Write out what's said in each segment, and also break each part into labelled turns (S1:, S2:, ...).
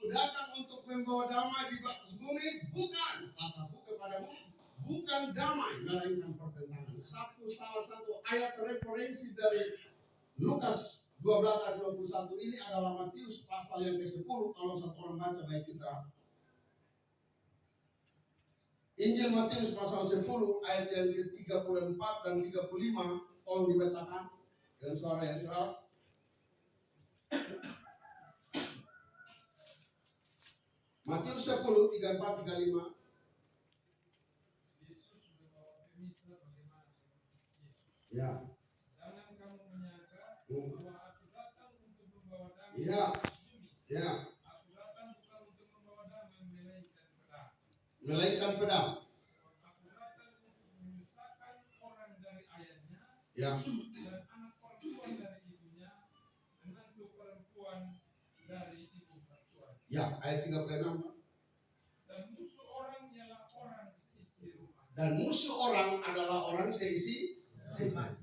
S1: datang untuk membawa damai di atas bumi, bukan, kataku kepadamu, bukan damai, melainkan pertentangan. Salah satu ayat referensi dari Lukas 12 ayat 21 ini adalah Matius pasal yang ke-10. Kalau satu orang baca baik kita. Injil Matius pasal 10 ayat yang ke-34 dan 35. Tolong dibacakan dengan suara yang keras. Matius 10, 34, 35. Ya.
S2: Jangan kamu menyangka bahwa aku datang untuk membawa damai.
S1: Ya. Ya.
S2: Aku datang bukan untuk membawa damai,
S1: melainkan pedang.
S2: Aku datang untuk memisahkan orang dari ayahnya.
S1: Ya.
S2: Dan anak perempuan dari ibunya, menantu perempuan dari ibu perempuan.
S1: Ya, ayat 36.
S2: Dan musuh orang ialah orang seisi rumah.
S1: Dan musuh orang adalah orang seisi rumah.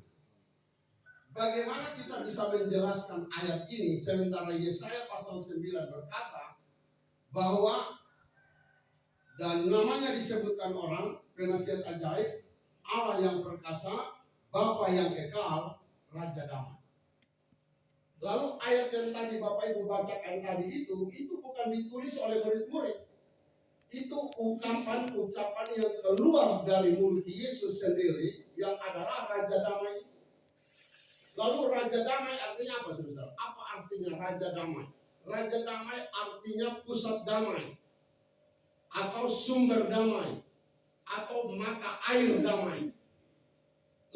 S1: Bagaimana kita bisa menjelaskan ayat ini sementara Yesaya pasal 9 berkata bahwa dan namanya disebutkan orang penasihat ajaib, Allah yang perkasa, Bapa yang kekal, Raja damai. Lalu ayat yang tadi Bapak Ibu bacakan tadi itu bukan ditulis oleh murid-murid. Itu ucapan yang keluar dari mulut Yesus sendiri yang adalah Raja damai itu. Lalu Raja damai artinya apa, saudara? Apa artinya Raja damai? Raja damai artinya pusat damai, atau sumber damai, atau mata air damai.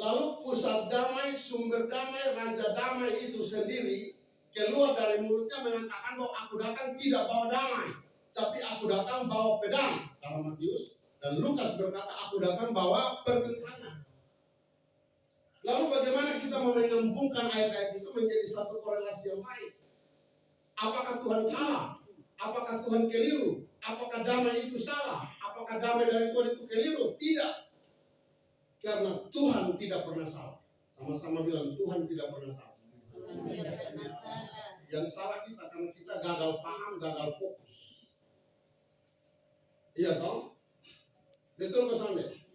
S1: Lalu pusat damai, sumber damai, Raja damai itu sendiri keluar dari mulutnya mengatakan bahwa aku datang tidak bawa damai, tapi aku datang bawa pedang dalam Matius. Dan Lukas berkata aku datang bawa pertentangan. Lalu bagaimana kita menyambungkan ayat-ayat itu menjadi satu korelasi yang baik? Apakah Tuhan salah? Apakah Tuhan keliru? Apakah damai itu salah? Apakah damai dari Tuhan itu keliru? Tidak. Karena Tuhan tidak pernah salah. Sama-sama bilang Tuhan tidak pernah salah. Yang salah kita karena kita gagal paham, gagal fokus. Iya toh? Betul kesannya?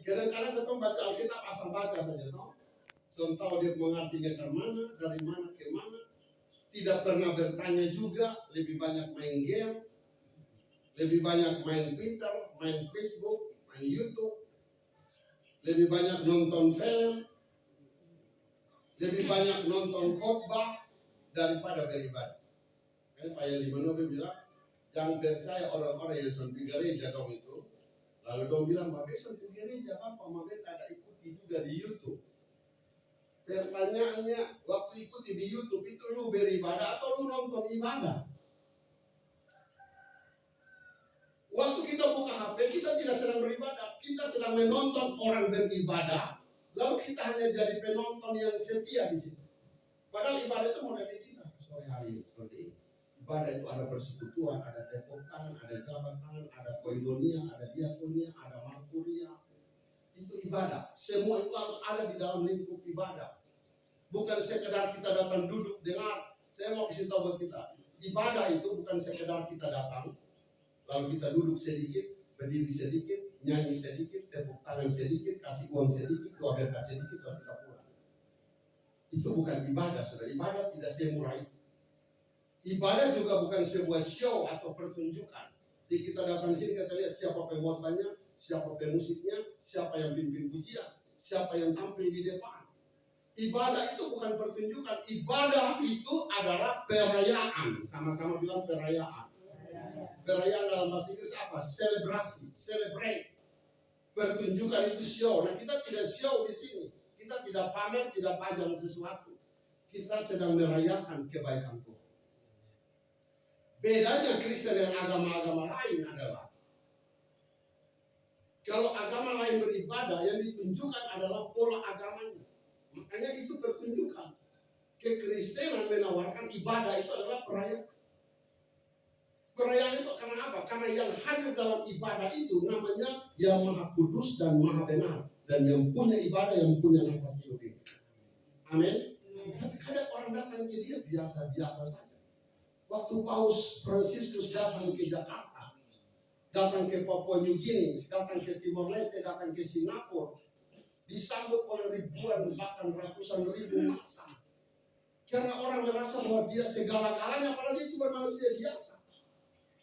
S1: Kadang-kadang kita baca Alkitab asal baca saja toh. Belum tahu dia mengartinya ke mana, dari mana ke mana. Tidak pernah bertanya juga, lebih banyak main game, lebih banyak main Twitter, main Facebook, main YouTube, lebih banyak nonton film, lebih banyak nonton khotbah daripada beribadah. Pak Yali Manobe bilang, jangan percaya orang-orang yang sampai gereja dong itu. Lalu dong bilang, Mbak besok ke gereja, Bapak, Mbak besok ada ikuti juga di YouTube. Pertanyaannya, waktu ikuti di YouTube itu lu beribadah atau lu nonton ibadah? Waktu kita buka HP, kita tidak sedang beribadah. Kita sedang menonton orang beribadah. Lalu kita hanya jadi penonton yang setia di situ. Padahal ibadah itu model kita. Sore hari ini seperti ini. Ibadah itu ada persekutuan, ada tepuk tangan, ada jabat tangan, ada koinonia, ada diakonia, ada marturia. Itu ibadah. Semua itu harus ada di dalam lingkup ibadah. Bukan sekedar kita datang duduk dengar. Saya mau kasih tahu buat kita. Ibadah itu bukan sekedar kita datang, lalu kita duduk sedikit, berdiri sedikit, nyanyi sedikit, tepuk tangan sedikit, kasih uang sedikit, doa berkat sedikit, lalu kita pulang. Itu bukan ibadah, saudara. Ibadah tidak semurah itu. Ibadah juga bukan sebuah show atau pertunjukan. Jadi kita datang sini kita lihat siapa pembuatannya, siapa pemusiknya, siapa yang pimpin pujian, siapa yang tampil di depan. Ibadah itu bukan pertunjukan. Ibadah itu adalah perayaan. Sama-sama bilang perayaan. Perayaan dalam bahasa Inggris apa? Selebrasi, celebrate. Pertunjukan itu show. Nah kita tidak show di sini. Kita tidak pamer, tidak pajang sesuatu. Kita sedang merayakan kebaikan Tuhan. Bedanya Kristen dan agama-agama lain adalah kalau agama lain beribadah, yang ditunjukkan adalah pola agamanya. Makanya itu pertunjukan. Kekristenan menawarkan ibadah itu adalah perayaan. Perayaan itu karena apa? Karena yang hadir dalam ibadah itu namanya yang maha kudus dan maha benar. Dan yang punya ibadah, yang punya nafas hidup ini. Amin. Tapi kadang orang datang ke dia biasa-biasa saja. Waktu Paus Fransiskus datang ke Jakarta, datang ke Papua New Guinea, datang ke Timor Leste, datang ke Singapura, disambut oleh ribuan bahkan ratusan ribu massa. Karena orang merasa bahwa dia segala-galanya, padahal dia cuma manusia biasa.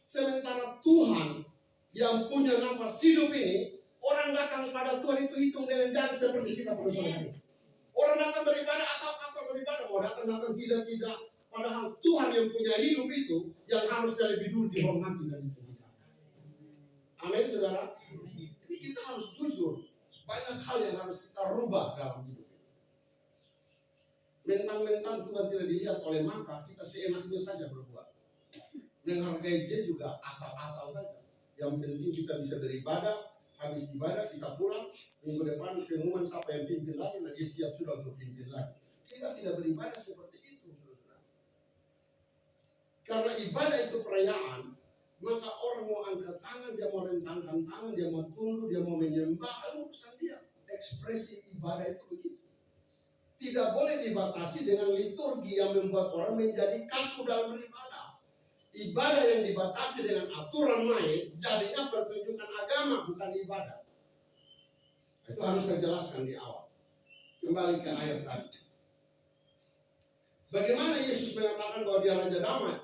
S1: Sementara Tuhan yang punya nafas hidup ini, orang datang kepada Tuhan itu hitung dengan jari seperti kita pada sore hari. Orang datang beribadah asal-asal beribadah, mau datang tidak. Padahal Tuhan yang punya hidup itu yang harusnya lebih dulu dihormati dan dipujikan. Amin, saudara. Jadi kita harus jujur. Banyak hal yang harus kita rubah dalam hidup. Mentang-mentang Tuhan tidak dilihat oleh mata, kita seenaknya saja berbuat. Menghargai dia juga asal-asal saja. Yang penting kita bisa beribadah, habis ibadah kita pulang, minggu depan pengumuman siapa yang pimpin lagi, nah dia siap sudah untuk pimpin lagi. Kita tidak beribadah seperti itu, saudara. Karena ibadah itu perayaan, maka orang mau angkat tangan, dia mau rentangkan tangan, dia mau tunduk, dia mau menyembah, urusan dia. Ekspresi ibadah itu begitu. Tidak boleh dibatasi dengan liturgi yang membuat orang menjadi kaku dalam beribadah. Ibadah yang dibatasi dengan aturan main, jadinya pertunjukan agama, bukan ibadah. Itu harus saya jelaskan di awal. Kembali ke ayat tadi. Bagaimana Yesus mengatakan bahwa dia Raja Damai?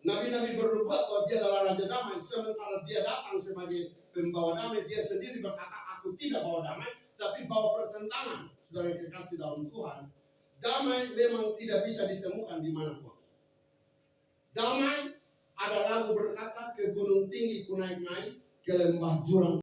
S1: Nabi-nabi bernubuat bahwa dia adalah Raja Damai, sementara dia datang sebagai pembawa damai. Dia sendiri berkata, aku tidak bawa damai, tapi bawa pertentangan. Saudara yang kekasih dalam Tuhan, damai memang tidak bisa ditemukan di manapun. Damai ada lagu berkata, ke gunung tinggi ku naik-naik, ke lembah jurang